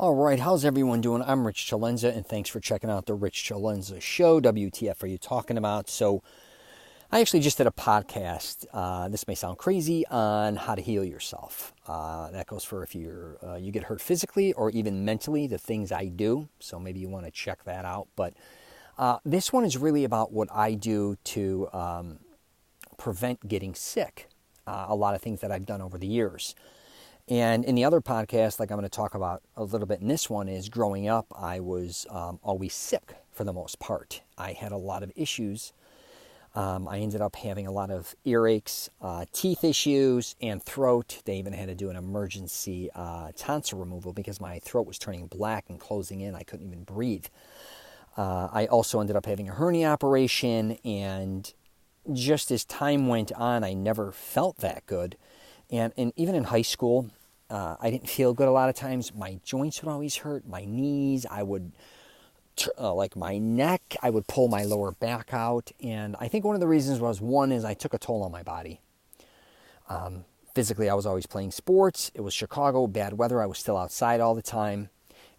All right, how's everyone doing? I'm Rich CELENZA, and thanks for checking out the Rich CELENZA Show. WTF are you talking about? So, I actually just did a podcast. This may sound crazy, on how to heal yourself. That goes for if you get hurt physically or even mentally, the things I do. So maybe you want to check that out. But this one is really about what I do to prevent getting sick. A lot of things that I've done over the years. And in the other podcast, like I'm going to talk about a little bit in this one, is growing up, I was always sick for the most part. I had a lot of issues. I ended up having a lot of earaches, teeth issues, and throat. They even had to do an emergency tonsil removal because my throat was turning black and closing in. I couldn't even breathe. I also ended up having a hernia operation, and just as time went on, I never felt that good. And even in high school, I didn't feel good a lot of times. My joints would always hurt, my knees, like my neck, I would pull my lower back out. And I think one of the reasons was, one is I took a toll on my body. Physically, I was always playing sports. It was Chicago, bad weather. I was still outside all the time.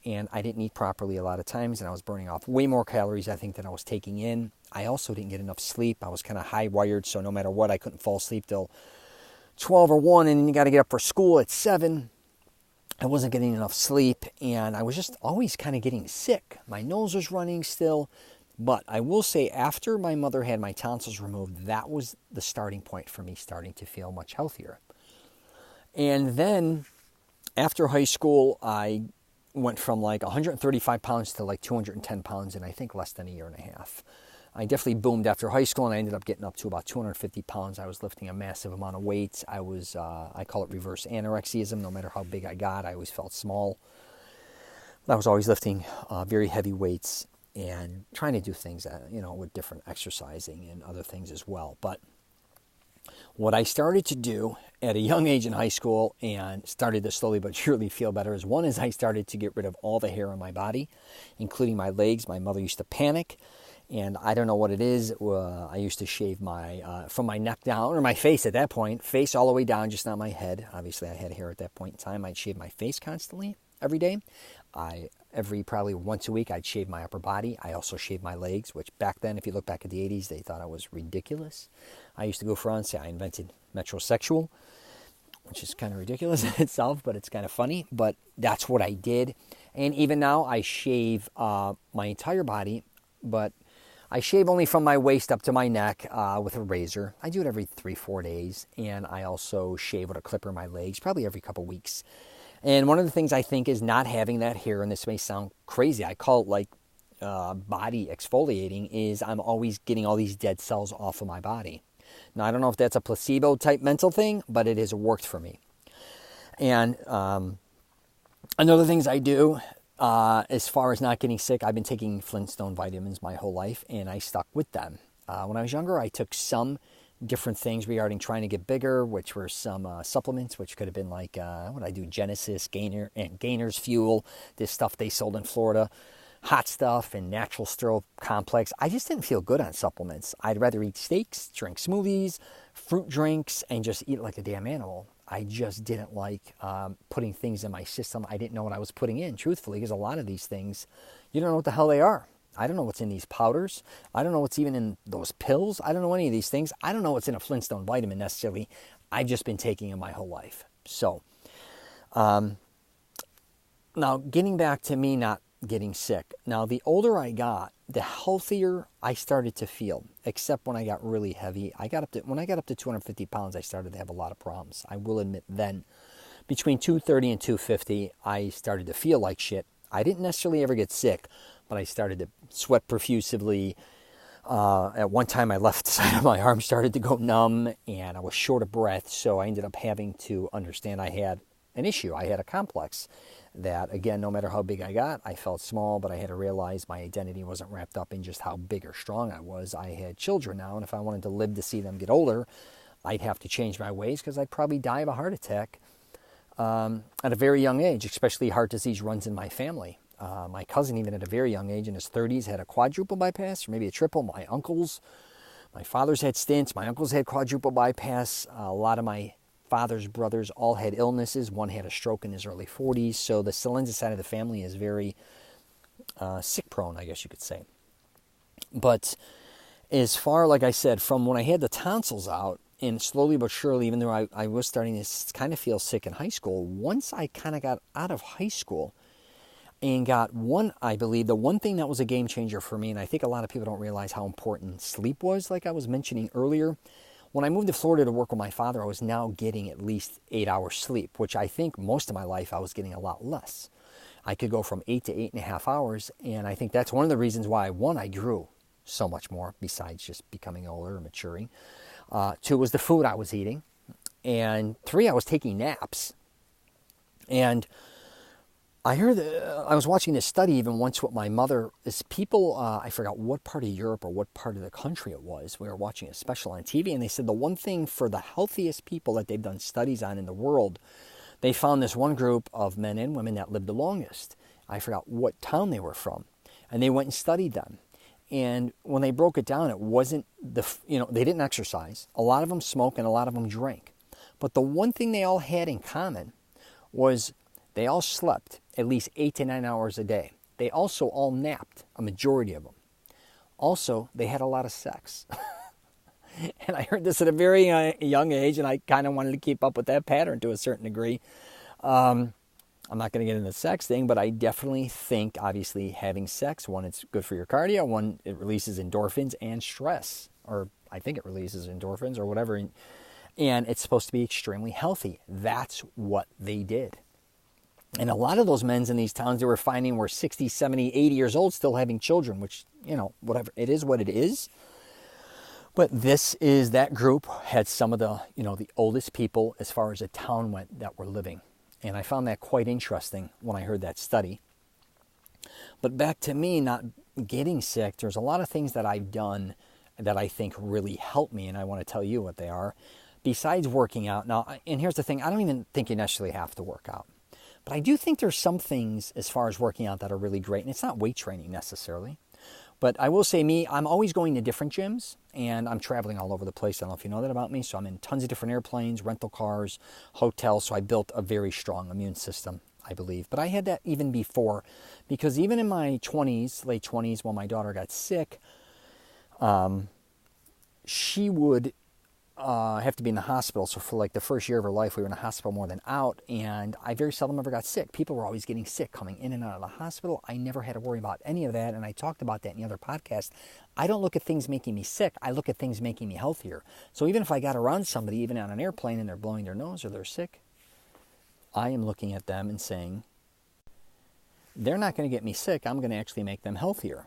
And I didn't eat properly a lot of times. And I was burning off way more calories, I think, than I was taking in. I also didn't get enough sleep. I was kind of high-wired, so no matter what, I couldn't fall asleep till 12 or 1, and then you got to get up for school at 7. I wasn't getting enough sleep, and I was just always kind of getting sick. My nose was running still, but I will say after my mother had my tonsils removed, that was the starting point for me starting to feel much healthier. And then after high school, I went from like 135 pounds to like 210 pounds in I think less than a year and a half. I definitely boomed after high school, and I ended up getting up to about 250 pounds. I was lifting a massive amount of weights. I call it reverse anorexiism. No matter how big I got, I always felt small. I was always lifting very heavy weights and trying to do things, with different exercising and other things as well. But what I started to do at a young age in high school, and started to slowly but surely feel better, is one is I started to get rid of all the hair on my body, including my legs. My mother used to panic. And I don't know what it is. I used to shave from my neck down, or my face at that point, face all the way down, just not my head. Obviously, I had hair at that point in time. I'd shave my face constantly, every day. Probably once a week, I'd shave my upper body. I also shaved my legs, which back then, if you look back at the 80s, they thought I was ridiculous. I used to go around and say I invented metrosexual, which is kind of ridiculous in itself, but it's kind of funny. But that's what I did. And even now, I shave my entire body, but I shave only from my waist up to my neck with a razor. I do it every 3-4 days. And I also shave with a clipper in my legs, probably every couple weeks. And one of the things I think is not having that hair, and this may sound crazy, I call it like body exfoliating, is I'm always getting all these dead cells off of my body. Now, I don't know if that's a placebo type mental thing, but it has worked for me. And another things I do, as far as not getting sick, I've been taking Flintstone vitamins my whole life, and I stuck with them. When I was younger, I took some different things regarding trying to get bigger, which were some supplements, which could have been like, Genesis, Gainer's Fuel, this stuff they sold in Florida, hot stuff, and natural steroid complex. I just didn't feel good on supplements. I'd rather eat steaks, drink smoothies, fruit drinks, and just eat like a damn animal. I just didn't like putting things in my system. I didn't know what I was putting in, truthfully, because a lot of these things, you don't know what the hell they are. I don't know what's in these powders. I don't know what's even in those pills. I don't know any of these things. I don't know what's in a Flintstone vitamin necessarily. I've just been taking them my whole life. So, now getting back to me not getting sick. Now, the older I got, the healthier I started to feel, except when I got really heavy. When I got up to 250 pounds, I started to have a lot of problems. I will admit then, between 230 and 250, I started to feel like shit. I didn't necessarily ever get sick, but I started to sweat profusely. At one time, my left side of my arm started to go numb, and I was short of breath, so I ended up having to understand I had an issue. I had a complex that, again, no matter how big I got, I felt small, but I had to realize my identity wasn't wrapped up in just how big or strong I was. I had children now, and if I wanted to live to see them get older, I'd have to change my ways, because I'd probably die of a heart attack at a very young age. Especially heart disease runs in my family. My cousin, even at a very young age, in his 30s, had a quadruple bypass, or maybe a triple. My father's had stents. My uncles had quadruple bypass. A lot of my father's brothers all had illnesses. One had a stroke in his early 40s. So the CELENZA side of the family is very sick prone, I guess you could say. But as far, like I said, from when I had the tonsils out, and slowly but surely, even though I was starting to kind of feel sick in high school, once I kind of got out of high school and got I believe, the one thing that was a game changer for me, and I think a lot of people don't realize how important sleep was, like I was mentioning earlier. When I moved to Florida to work with my father, I was now getting at least 8 hours sleep, which I think most of my life I was getting a lot less. I could go from 8 to 8.5 hours, and I think that's one of the reasons why, one, I grew so much more besides just becoming older and maturing. 2 was the food I was eating. And 3, I was taking naps. And I was watching this study even once with my mother. Is people, I forgot what part of Europe or what part of the country it was. We were watching a special on TV, and they said the one thing for the healthiest people that they've done studies on in the world, they found this one group of men and women that lived the longest. I forgot what town they were from. And they went and studied them. And when they broke it down, it wasn't they didn't exercise. A lot of them smoked and a lot of them drank. But the one thing they all had in common was they all slept at least 8 to 9 hours a day. They also all napped, a majority of them. Also, they had a lot of sex. And I heard this at a very young age, and I kind of wanted to keep up with that pattern to a certain degree. I'm not going to get into the sex thing, but I definitely think, obviously, having sex, one, it's good for your cardio. One, it releases endorphins and stress. Or I think it releases endorphins or whatever. And it's supposed to be extremely healthy. That's what they did. And a lot of those men in these towns they were finding were 60, 70, 80 years old still having children, which, whatever. It is what it is. But that group had some of the oldest people as far as the town went that were living. And I found that quite interesting when I heard that study. But back to me not getting sick, there's a lot of things that I've done that I think really help me, and I want to tell you what they are. Besides working out, now, and here's the thing, I don't even think you necessarily have to work out. But I do think there's some things as far as working out that are really great, and it's not weight training necessarily. But I will say I'm always going to different gyms, and I'm traveling all over the place. I don't know if you know that about me. So I'm in tons of different airplanes, rental cars, hotels. So I built a very strong immune system, I believe. But I had that even before, because even in my 20s, late 20s, when my daughter got sick, she would have to be in the hospital. So for like the first year of her life, we were in the hospital more than out. And I very seldom ever got sick. People were always getting sick coming in and out of the hospital. I never had to worry about any of that. And I talked about that in the other podcast. I don't look at things making me sick. I look at things making me healthier. So even if I got around somebody, even on an airplane, and they're blowing their nose or they're sick, I am looking at them and saying, they're not going to get me sick. I'm going to actually make them healthier.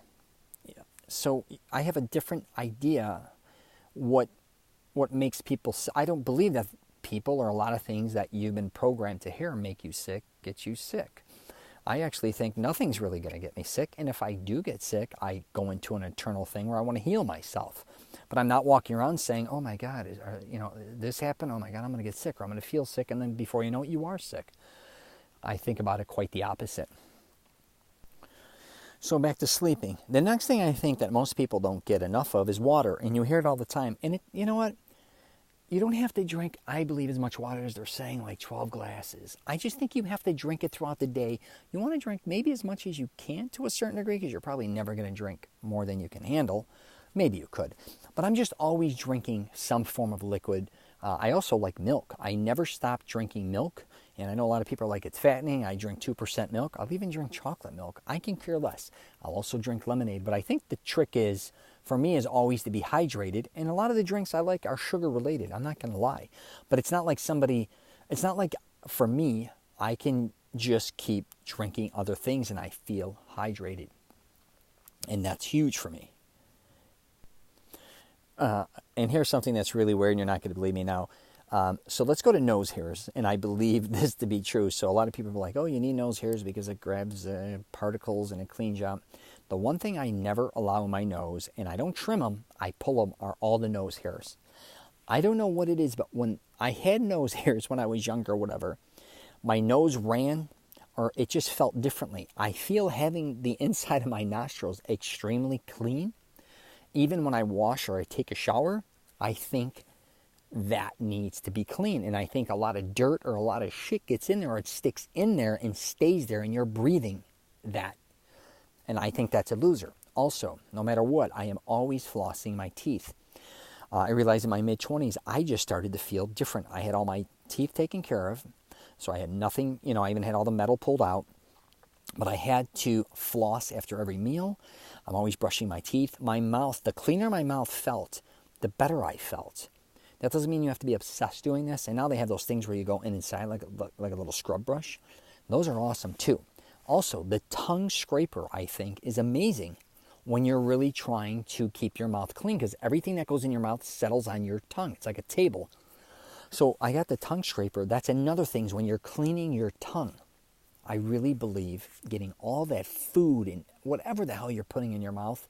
Yeah. So I have a different idea what makes people. I don't believe that people or a lot of things that you've been programmed to hear make you sick, get you sick. I actually think nothing's really going to get me sick. And if I do get sick, I go into an internal thing where I want to heal myself. But I'm not walking around saying, oh my God, this happened. Oh my God, I'm going to get sick or I'm going to feel sick. And then before you know it, you are sick. I think about it quite the opposite. So back to sleeping. The next thing I think that most people don't get enough of is water. And you hear it all the time. And you know what? You don't have to drink, I believe, as much water as they're saying, like 12 glasses. I just think you have to drink it throughout the day. You want to drink maybe as much as you can to a certain degree, because you're probably never going to drink more than you can handle. Maybe you could. But I'm just always drinking some form of liquid. I also like milk. I never stop drinking milk. And I know a lot of people are like, it's fattening. I drink 2% milk. I'll even drink chocolate milk. I can care less. I'll also drink lemonade. But I think the trick is, for me, is always to be hydrated. And a lot of the drinks I like are sugar related. I'm not going to lie. But it's not like for me, I can just keep drinking other things and I feel hydrated. And that's huge for me. And here's something that's really weird, and you're not going to believe me now. So let's go to nose hairs, and I believe this to be true. So a lot of people are like, oh, you need nose hairs because it grabs particles and it cleans you out. The one thing I never allow in my nose, and I don't trim them, I pull them, are all the nose hairs. I don't know what it is, but when I had nose hairs when I was younger or whatever, my nose ran, or it just felt differently. I feel having the inside of my nostrils extremely clean. Even when I wash or I take a shower, I think that needs to be clean. And I think a lot of dirt or a lot of shit gets in there, or it sticks in there and stays there, and you're breathing that. And I think that's a loser. Also, no matter what, I am always flossing my teeth. I realized in my mid-20s, I just started to feel different. I had all my teeth taken care of, so I had nothing, I even had all the metal pulled out. But I had to floss after every meal. I'm always brushing my teeth. My mouth, the cleaner my mouth felt, the better I felt. That doesn't mean you have to be obsessed doing this. And now they have those things where you go inside like a little scrub brush. Those are awesome too. Also, the tongue scraper, I think, is amazing when you're really trying to keep your mouth clean, because everything that goes in your mouth settles on your tongue. It's like a table. So I got the tongue scraper. That's another thing, is when you're cleaning your tongue. I really believe getting all that food and whatever the hell you're putting in your mouth,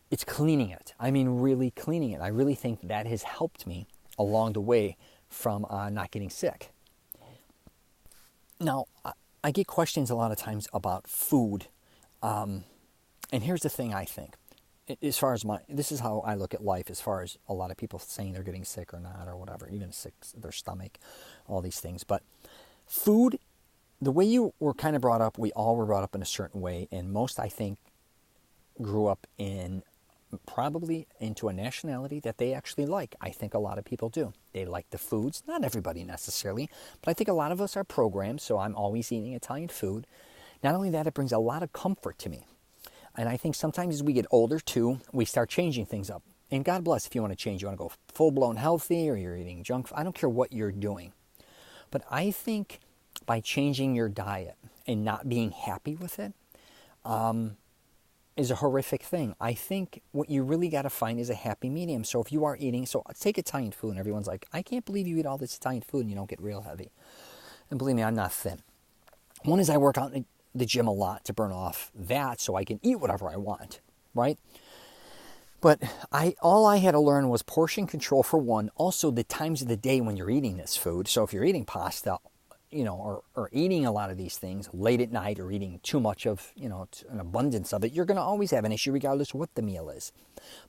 it's cleaning it. I mean, really cleaning it. I really think that has helped me along the way from not getting sick. Now, I get questions a lot of times about food. And here's the thing I think. As far as this is how I look at life, as far as a lot of people saying they're getting sick or not or whatever, even sick, their stomach, all these things. But food, the way you were kind of brought up, we all were brought up in a certain way. And most, I think, grew up probably into a nationality that they actually like. I think a lot of people do. They like the foods. Not everybody necessarily, but I think a lot of us are programmed, so I'm always eating Italian food. Not only that, it brings a lot of comfort to me. And I think sometimes as we get older too, we start changing things up. And God bless if you want to change. You want to go full-blown healthy, or you're eating junk food. I don't care what you're doing. But I think by changing your diet and not being happy with it, is a horrific thing. I think what you really got to find is a happy medium. So if you are eating, so take Italian food, and everyone's like, I can't believe you eat all this Italian food and you don't get real heavy. And believe me, I'm not thin. One is I work out in the gym a lot to burn off that so I can eat whatever I want, right? But all I had to learn was portion control for one. Also, the times of the day when you're eating this food. So if you're eating pasta, or eating a lot of these things late at night, or eating too much of, an abundance of it, you're going to always have an issue regardless of what the meal is.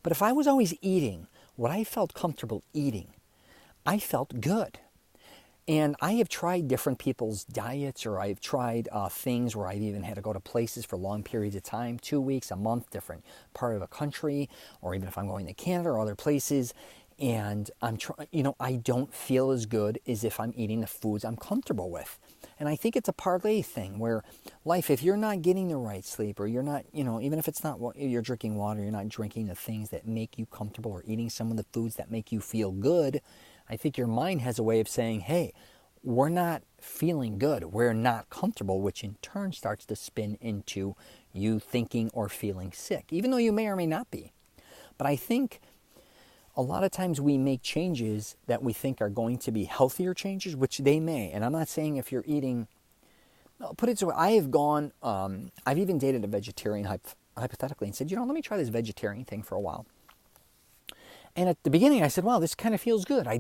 But if I was always eating what I felt comfortable eating, I felt good. And I have tried different people's diets, or I've tried things where I've even had to go to places for long periods of time, 2 weeks, a month, different part of a country, or even if I'm going to Canada or other places. And I don't feel as good as if I'm eating the foods I'm comfortable with. And I think it's a parlay thing where life, if you're not getting the right sleep, or you're not, even if it's not, you're drinking water, you're not drinking the things that make you comfortable, or eating some of the foods that make you feel good, I think your mind has a way of saying, hey, we're not feeling good, we're not comfortable, which in turn starts to spin into you thinking or feeling sick, even though you may or may not be. But I think a lot of times we make changes that we think are going to be healthier changes, which they may. And I'm not saying if you're eating, put it this way, I have gone, I've even dated a vegetarian hypothetically and said, let me try this vegetarian thing for a while. And at the beginning I said, wow, this kind of feels good. I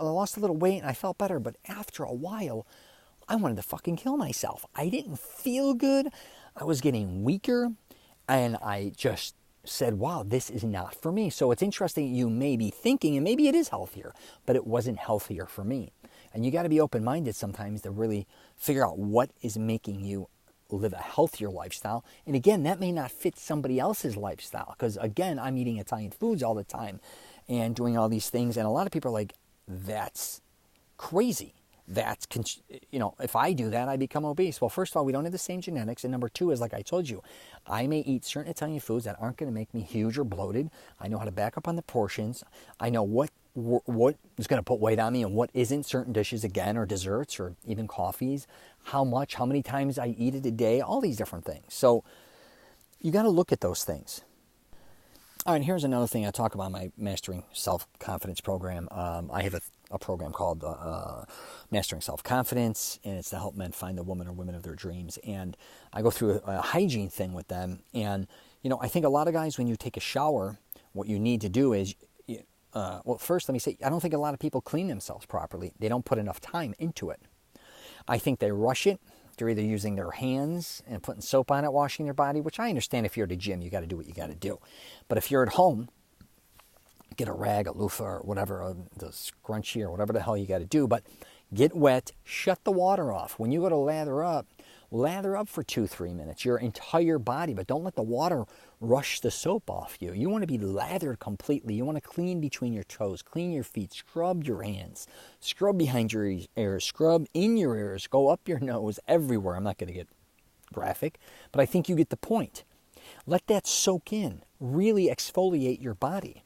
lost a little weight and I felt better. But after a while, I wanted to fucking kill myself. I didn't feel good. I was getting weaker, and I just said, wow, this is not for me. So it's interesting, you may be thinking, and maybe it is healthier, but it wasn't healthier for me. And you got to be open-minded sometimes to really figure out what is making you live a healthier lifestyle. And again, that may not fit somebody else's lifestyle, because again, I'm eating Italian foods all the time and doing all these things. And a lot of people are like, that's crazy. If I do that, I become obese. Well, first of all, we don't have the same genetics. And number two is, like I told you, I may eat certain Italian foods that aren't going to make me huge or bloated. I know how to back up on the portions. I know what is going to put weight on me and what isn't. Certain dishes, again, or desserts, or even coffees. How many times I eat it a day, all these different things. So you got to look at those things. All right, here's another thing I talk about in my Mastering Self-Confidence program. I have a program called Mastering Self-Confidence, and it's to help men find the woman or women of their dreams. And I go through a hygiene thing with them. And, I think a lot of guys, when you take a shower, what you need to do is, first let me say, I don't think a lot of people clean themselves properly. They don't put enough time into it. I think they rush it. They're either using their hands and putting soap on it, washing their body, which I understand if you're at a gym, you got to do what you got to do. But if you're at home, get a rag, a loofah, or whatever, the scrunchie or whatever the hell you got to do. But get wet, shut the water off. When you go to lather up for 2-3 minutes, your entire body, but don't let the water rush the soap off you. You want to be lathered completely. You want to clean between your toes, clean your feet, scrub your hands, scrub behind your ears, scrub in your ears, go up your nose, everywhere. I'm not going to get graphic, but I think you get the point. Let that soak in. Really exfoliate your body.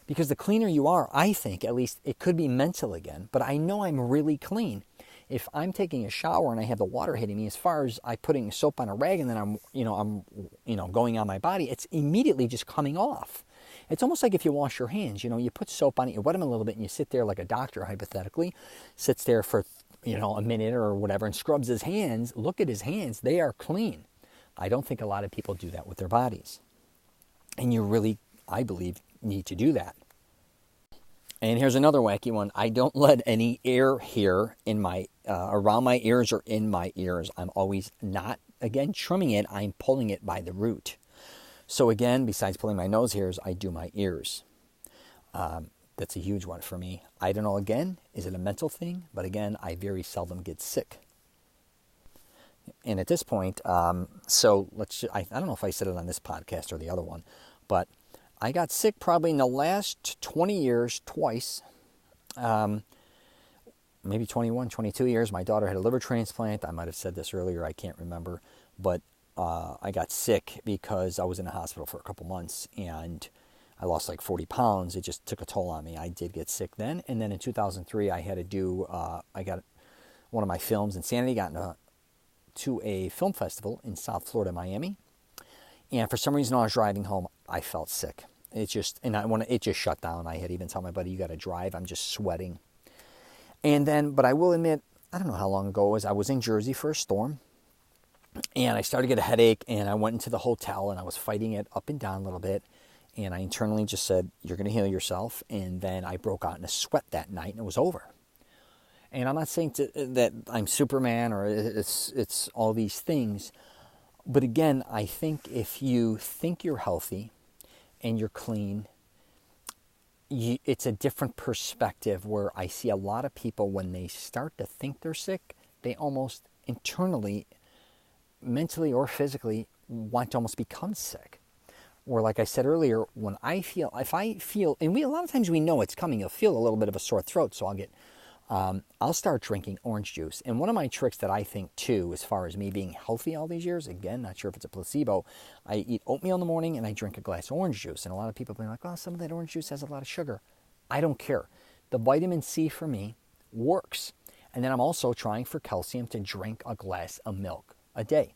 Because the cleaner you are, I think, at least it could be mental again, but I know I'm really clean. If I'm taking a shower and I have the water hitting me, as far as I putting soap on a rag and then I'm going on my body, it's immediately just coming off. It's almost like if you wash your hands, you put soap on it, you wet them a little bit, and you sit there like a doctor, hypothetically, sits there for, a minute or whatever and scrubs his hands. Look at his hands. They are clean. I don't think a lot of people do that with their bodies. And you really, I believe, need to do that. And here's another wacky one. I don't let any air here in my around my ears or in my ears. I'm always not, again, trimming it. I'm pulling it by the root. So again, besides pulling my nose hairs, I do my ears. That's a huge one for me. I don't know, again, is it a mental thing? But again, I very seldom get sick. And at this point, I don't know if I said it on this podcast or the other one, but I got sick probably in the last 20 years twice, maybe 21, 22 years. My daughter had a liver transplant. I might have said this earlier. I can't remember. But I got sick because I was in the hospital for a couple months and I lost like 40 pounds. It just took a toll on me. I did get sick then. And then in 2003, I had to do, I got one of my films, Insanity, got to a film festival in South Florida, Miami. And for some reason, when I was driving home, I felt sick. It just shut down. I had even told my buddy, you got to drive. I'm just sweating. And then, but I will admit, I don't know how long ago it was. I was in Jersey for a storm. And I started to get a headache. And I went into the hotel and I was fighting it up and down a little bit. And I internally just said, you're going to heal yourself. And then I broke out in a sweat that night and it was over. And I'm not saying that I'm Superman or it's all these things. But again, I think if you think you're healthy and you're clean, it's a different perspective where I see a lot of people when they start to think they're sick, they almost internally, mentally or physically want to almost become sick. Or like I said earlier, if I feel, and a lot of times we know it's coming, you'll feel a little bit of a sore throat, so I'll start drinking orange juice. And one of my tricks that I think, too, as far as me being healthy all these years, again, not sure if it's a placebo, I eat oatmeal in the morning and I drink a glass of orange juice. And a lot of people be like, oh, some of that orange juice has a lot of sugar. I don't care. The vitamin C for me works. And then I'm also trying for calcium to drink a glass of milk a day.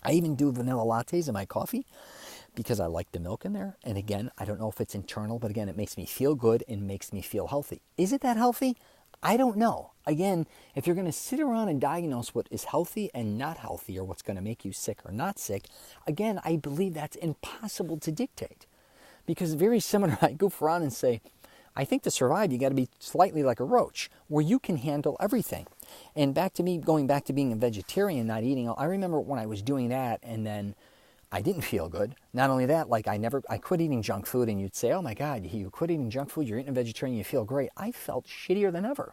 I even do vanilla lattes in my coffee because I like the milk in there. And again, I don't know if it's internal, but again, it makes me feel good and makes me feel healthy. Is it that healthy? I don't know. Again, if you're going to sit around and diagnose what is healthy and not healthy or what's going to make you sick or not sick, again, I believe that's impossible to dictate. Because very similar, I goof around and say, I think to survive, you got to be slightly like a roach, where you can handle everything. And going back to being a vegetarian, not eating, I remember when I was doing that and then I didn't feel good. Not only that, I quit eating junk food, and you'd say, oh my God, you quit eating junk food, you're eating a vegetarian, you feel great. I felt shittier than ever.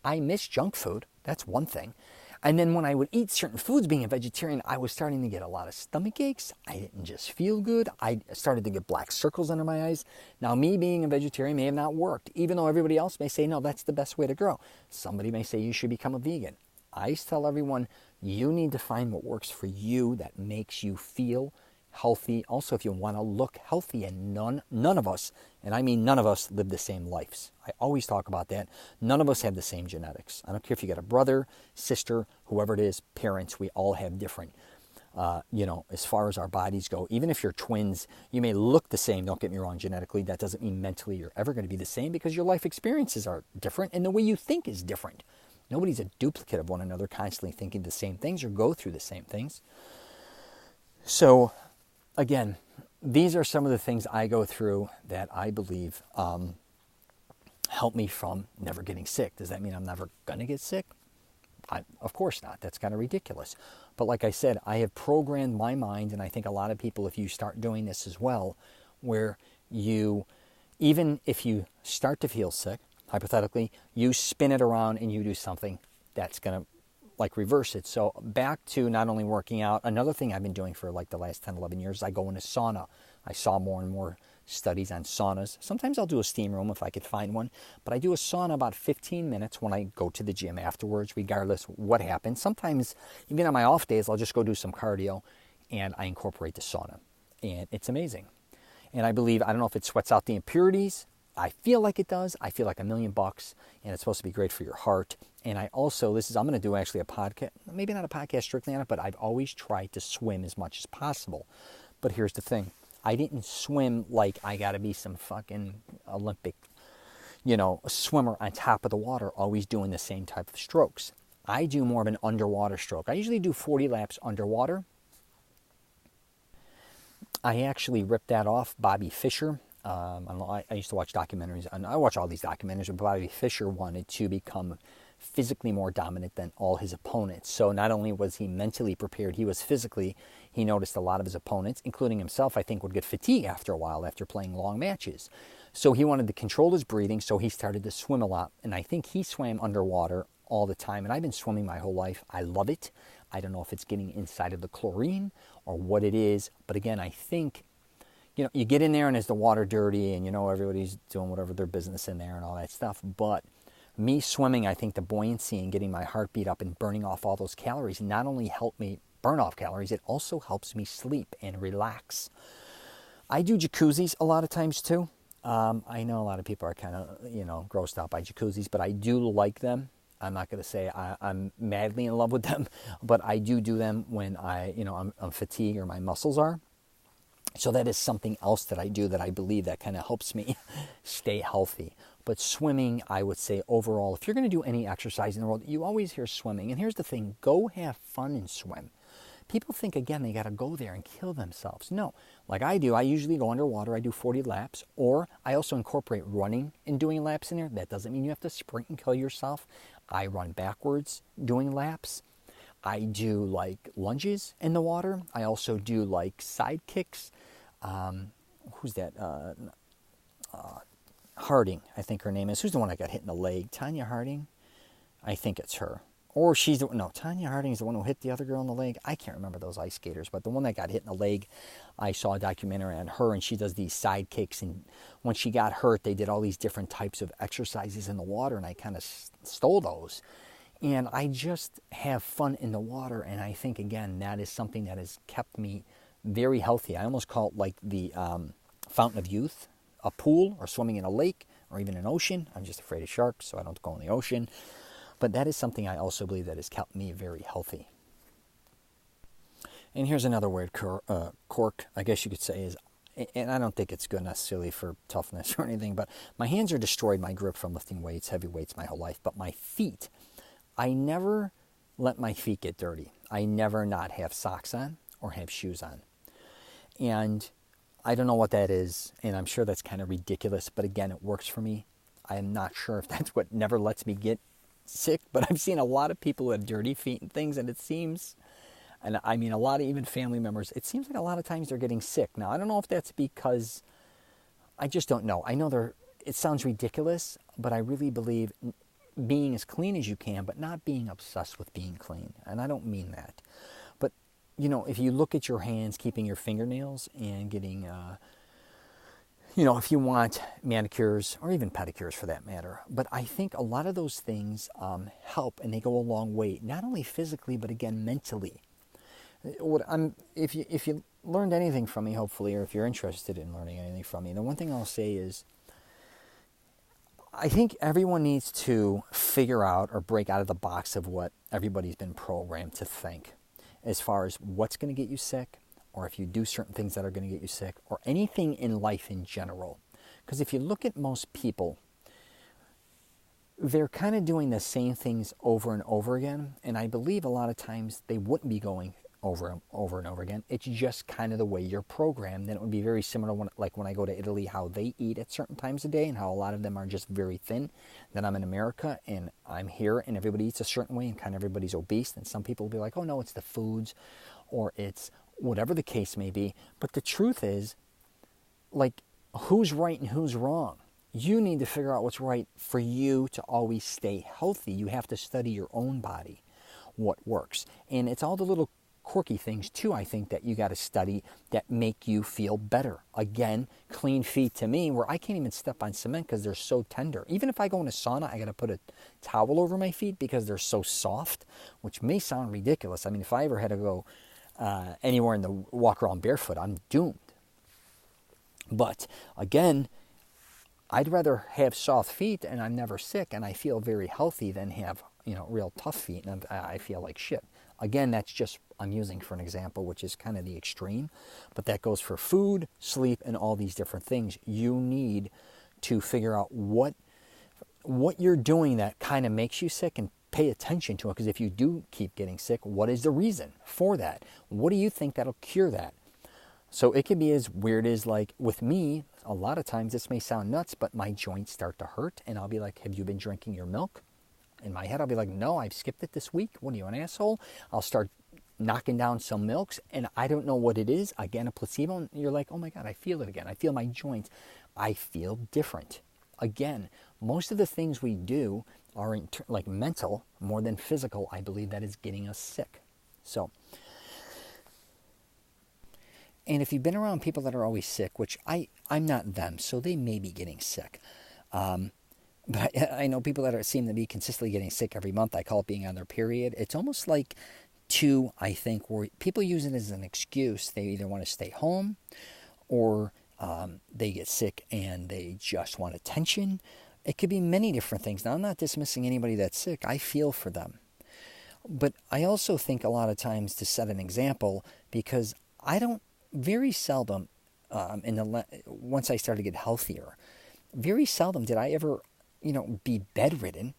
I miss junk food. That's one thing. And then when I would eat certain foods being a vegetarian, I was starting to get a lot of stomach aches. I didn't just feel good. I started to get black circles under my eyes. Now, me being a vegetarian may have not worked, even though everybody else may say, no, that's the best way to grow. Somebody may say you should become a vegan. I tell everyone, you need to find what works for you that makes you feel healthy. Also, if you want to look healthy, and none of us, and I mean none of us, live the same lives. I always talk about that. None of us have the same genetics. I don't care if you got a brother, sister, whoever it is, parents, we all have different, as far as our bodies go. Even if you're twins, you may look the same, don't get me wrong, genetically. That doesn't mean mentally you're ever going to be the same, because your life experiences are different and the way you think is different. Nobody's a duplicate of one another, constantly thinking the same things or go through the same things. So, again, these are some of the things I go through that I believe help me from never getting sick. Does that mean I'm never going to get sick? Of course not. That's kind of ridiculous. But like I said, I have programmed my mind, and I think a lot of people, if you start doing this as well, where you even if you start to feel sick, hypothetically, you spin it around and you do something that's going to like reverse it. So back to not only working out, another thing I've been doing for like the last 10, 11 years, I go in a sauna. I saw more and more studies on saunas. Sometimes I'll do a steam room if I could find one, but I do a sauna about 15 minutes when I go to the gym afterwards, regardless what happens. Sometimes, even on my off days, I'll just go do some cardio and I incorporate the sauna. And it's amazing. And I believe, I don't know if it sweats out the impurities. I feel like it does. I feel like $1,000,000, and it's supposed to be great for your heart. And I also, I'm going to do actually a podcast, maybe not a podcast strictly on it, but I've always tried to swim as much as possible. But here's the thing. I didn't swim like I got to be some fucking Olympic, swimmer on top of the water, always doing the same type of strokes. I do more of an underwater stroke. I usually do 40 laps underwater. I actually ripped that off Bobby Fischer. I used to watch documentaries, and I watch all these documentaries, but Bobby Fischer wanted to become physically more dominant than all his opponents. So not only was he mentally prepared, he was physically. He noticed a lot of his opponents, including himself, I think, would get fatigued after a while after playing long matches. So he wanted to control his breathing, so he started to swim a lot. And I think he swam underwater all the time. And I've been swimming my whole life. I love it. I don't know if it's getting inside of the chlorine or what it is. But again, I think, you get in there and is the water dirty and, everybody's doing whatever their business in there and all that stuff. But me swimming, I think the buoyancy and getting my heartbeat up and burning off all those calories not only help me burn off calories, it also helps me sleep and relax. I do jacuzzis a lot of times too. I know a lot of people are kind of, grossed out by jacuzzis, but I do like them. I'm not going to say I'm madly in love with them, but I do them when I'm fatigued or my muscles are. So that is something else that I do that I believe that kind of helps me stay healthy. But swimming, I would say overall, if you're going to do any exercise in the world, you always hear swimming. And here's the thing, go have fun and swim. People think, again, they got to go there and kill themselves. No, like I do, I usually go underwater, I do 40 laps, or I also incorporate running and doing laps in there. That doesn't mean you have to sprint and kill yourself. I run backwards doing laps. I do like lunges in the water. I also do like side kicks. Who's that? Harding, I think her name is. Who's the one that got hit in the leg? Tanya Harding? I think it's her. Or Tanya Harding is the one who hit the other girl in the leg. I can't remember those ice skaters, but the one that got hit in the leg, I saw a documentary on her, and she does these side kicks. And when she got hurt, they did all these different types of exercises in the water, and I kind of stole those. And I just have fun in the water, and I think, again, that is something that has kept me very healthy. I almost call it like the fountain of youth, a pool or swimming in a lake or even an ocean. I'm just afraid of sharks, so I don't go in the ocean. But that is something I also believe that has kept me very healthy. And here's another word, cork, I guess you could say, is, and I don't think it's good necessarily for toughness or anything, but my hands are destroyed, my grip from lifting weights, heavy weights my whole life. But my feet, I never let my feet get dirty. I never not have socks on or have shoes on. And I don't know what that is, and I'm sure that's kind of ridiculous, but again, it works for me. I am not sure if that's what never lets me get sick, but I've seen a lot of people who have dirty feet and things, and it seems, and I mean a lot of even family members, it seems like a lot of times they're getting sick. Now, I don't know if that's because, I just don't know. I know it sounds ridiculous, but I really believe being as clean as you can, but not being obsessed with being clean, and I don't mean that. But if you look at your hands, keeping your fingernails and getting, if you want manicures or even pedicures for that matter. But I think a lot of those things help, and they go a long way, not only physically, but again, mentally. If you learned anything from me, hopefully, or if you're interested in learning anything from me, the one thing I'll say is, I think everyone needs to figure out or break out of the box of what everybody's been programmed to think, as far as what's going to get you sick, or if you do certain things that are going to get you sick, or anything in life in general. Because if you look at most people, they're kind of doing the same things over and over again, and I believe a lot of times they wouldn't be going over and over again. It's just kind of the way you're programmed. Then it would be very similar when I go to Italy, how they eat at certain times of day and how a lot of them are just very thin. Then I'm in America and I'm here and everybody eats a certain way and kind of everybody's obese. And some people will be like, oh no, it's the foods or it's whatever the case may be. But the truth is, like, who's right and who's wrong. You need to figure out what's right for you to always stay healthy. You have to study your own body, what works. And it's all the little quirky things too, I think, that you got to study that make you feel better. Again, clean feet to me, where I can't even step on cement because they're so tender. Even if I go in a sauna, I got to put a towel over my feet because they're so soft, which may sound ridiculous. I mean, if I ever had to go anywhere in the walk around barefoot, I'm doomed. But again, I'd rather have soft feet and I'm never sick and I feel very healthy than have, real tough feet and I feel like shit. Again, that's just, I'm using for an example, which is kind of the extreme, but that goes for food, sleep, and all these different things. You need to figure out what you're doing that kind of makes you sick and pay attention to it, because if you do keep getting sick, what is the reason for that? What do you think that'll cure that? So it can be as weird as, like, with me, a lot of times this may sound nuts, but my joints start to hurt, and I'll be like, have you been drinking your milk? In my head, I'll be like, no, I've skipped it this week. What are you, an asshole? I'll start knocking down some milks, and I don't know what it is. Again, a placebo, and you're like, oh my God, I feel it again. I feel my joints. I feel different. Again, most of the things we do are like mental more than physical. I believe that is getting us sick. So, and if you've been around people that are always sick, which I'm not them, so they may be getting sick. But I know people that seem to be consistently getting sick every month. I call it being on their period. It's almost like I think, where people use it as an excuse. They either want to stay home or they get sick and they just want attention. It could be many different things. Now, I'm not dismissing anybody that's sick. I feel for them. But I also think a lot of times to set an example, because I don't, very seldom, once I started to get healthier, very seldom did I ever, be bedridden.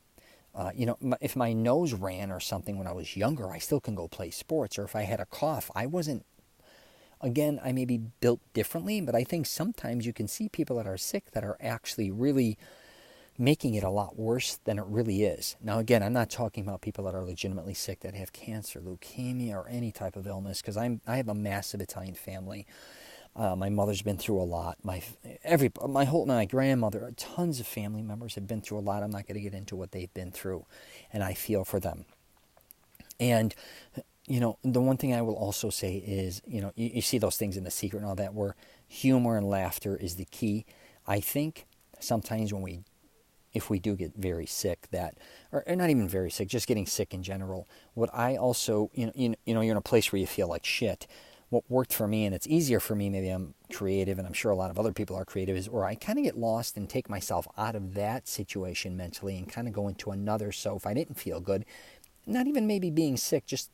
If my nose ran or something when I was younger, I still can go play sports. Or if I had a cough, I may be built differently, but I think sometimes you can see people that are sick that are actually really making it a lot worse than it really is. Now, again, I'm not talking about people that are legitimately sick, that have cancer, leukemia, or any type of illness, because I have a massive Italian family. My mother's been through a lot. My grandmother, tons of family members have been through a lot. I'm not going to get into what they've been through, and I feel for them. And, the one thing I will also say is, you see those things in The Secret and all that, where humor and laughter is the key. I think sometimes if we do get very sick, or not even very sick, just getting sick in general, what I also, you're in a place where you feel like shit. What worked for me, and it's easier for me, maybe I'm creative, and I'm sure a lot of other people are creative, is where I kind of get lost and take myself out of that situation mentally and kind of go into another. So if I didn't feel good, not even maybe being sick, just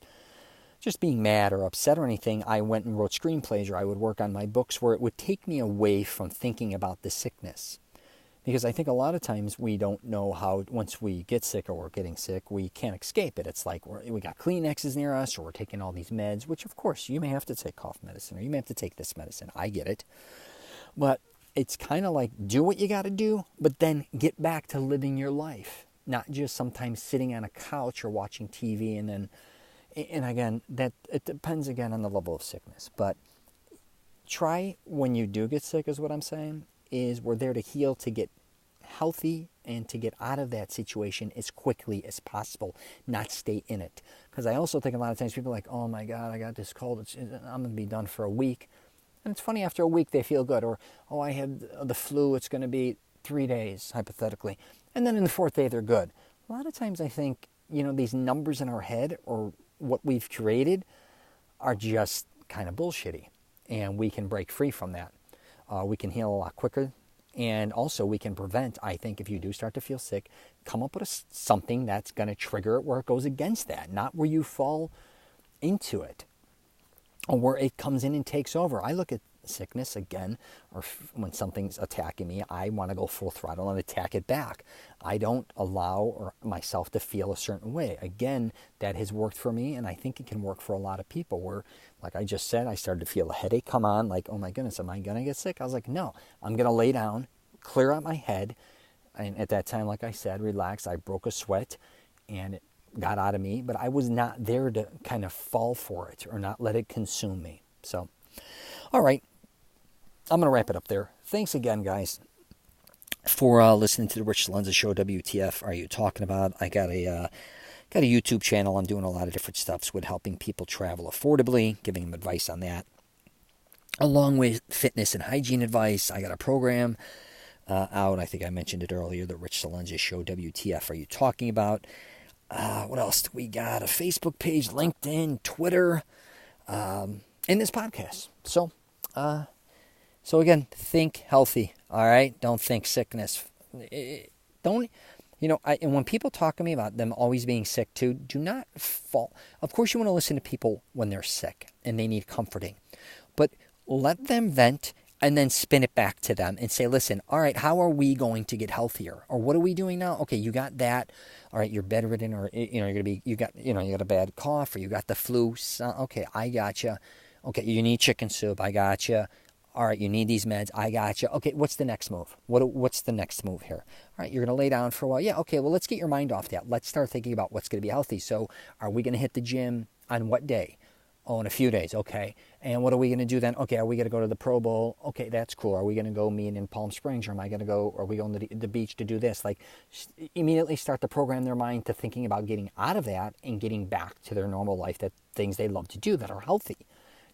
being mad or upset or anything, I went and wrote screenplays, or I would work on my books, where it would take me away from thinking about the sickness. Because I think a lot of times we don't know how, once we get sick or we're getting sick, we can't escape it. It's like we got Kleenexes near us, or we're taking all these meds, which of course you may have to take cough medicine, or you may have to take this medicine. I get it. But it's kind of like, do what you got to do, but then get back to living your life. Not just sometimes sitting on a couch or watching TV, and again, that it depends again on the level of sickness. But try, when you do get sick, is what I'm saying, is we're there to heal, to get healthy, and to get out of that situation as quickly as possible, not stay in it. Because I also think a lot of times people are like, oh my God, I got this cold, I'm going to be done for a week. And it's funny, after a week they feel good. Or, oh, I had the flu, it's going to be 3 days, hypothetically. And then in the 4th day they're good. A lot of times I think, these numbers in our head, or what we've created, are just kind of bullshitty. And we can break free from that. We can heal a lot quicker, and also we can prevent, I think, if you do start to feel sick, come up with something that's going to trigger it where it goes against that, not where you fall into it, or where it comes in and takes over. I look at sickness again, or when something's attacking me, I want to go full throttle and attack it back. I don't allow myself to feel a certain way. Again, that has worked for me, and I think it can work for a lot of people, where, like I just said, I started to feel a headache come on, like, oh my goodness, am I going to get sick? I was like, no, I'm going to lay down, clear out my head, and at that time, like I said, relax. I broke a sweat, and it got out of me, but I was not there to kind of fall for it or not let it consume me. So, all right. I'm going to wrap it up there. Thanks again, guys, for listening to the Rich CELENZA Show. WTF are you talking about? I got a YouTube channel. I'm doing a lot of different stuffs with helping people travel affordably, giving them advice on that, along with fitness and hygiene advice. I got a program out. I think I mentioned it earlier, the Rich CELENZA Show. WTF are you talking about? What else do we got? A Facebook page, LinkedIn, Twitter, and this podcast. So again, think healthy, all right? Don't think sickness. Don't, and when people talk to me about them always being sick too, do not fall. Of course, you want to listen to people when they're sick and they need comforting. But let them vent and then spin it back to them and say, listen, all right, how are we going to get healthier? Or what are we doing now? Okay, you got that. All right, you're bedridden, or you got a bad cough, or you got the flu. So, okay, I got you. Okay, you need chicken soup. I got you. All right, you need these meds. I got you. Okay, what's the next move? What's the next move here? All right, you're going to lay down for a while. Yeah, okay, well, let's get your mind off that. Let's start thinking about what's going to be healthy. So are we going to hit the gym on what day? Oh, in a few days. Okay. And what are we going to do then? Okay, are we going to go to the Pro Bowl? Okay, that's cool. Are we going to go meet in Palm Springs, or am I going to go, are we going to the beach to do this? Like, immediately start to program their mind to thinking about getting out of that and getting back to their normal life, that things they love to do that are healthy.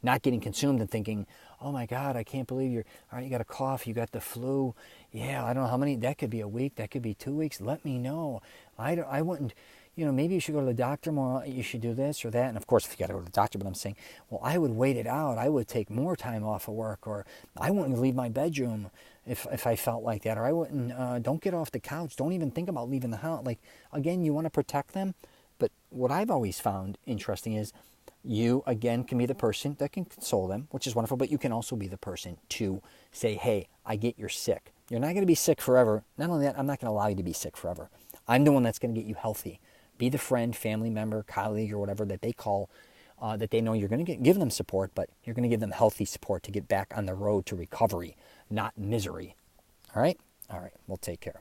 Not getting consumed and thinking, oh my God, I can't believe all right, you got a cough, you got the flu. Yeah, I don't know how many, that could be a week, that could be 2 weeks. Let me know. I wouldn't, maybe you should go to the doctor more, you should do this or that. And of course, if you got to go to the doctor, but I'm saying, well, I would wait it out. I would take more time off of work, or I wouldn't leave my bedroom if I felt like that, or I wouldn't, don't get off the couch. Don't even think about leaving the house. Like, again, you want to protect them. But what I've always found interesting is, you, again, can be the person that can console them, which is wonderful, but you can also be the person to say, hey, I get you're sick. You're not going to be sick forever. Not only that, I'm not going to allow you to be sick forever. I'm the one that's going to get you healthy. Be the friend, family member, colleague, or whatever that they call, that they know you're going to give them support, but you're going to give them healthy support to get back on the road to recovery, not misery. All right? All right. Well, take care.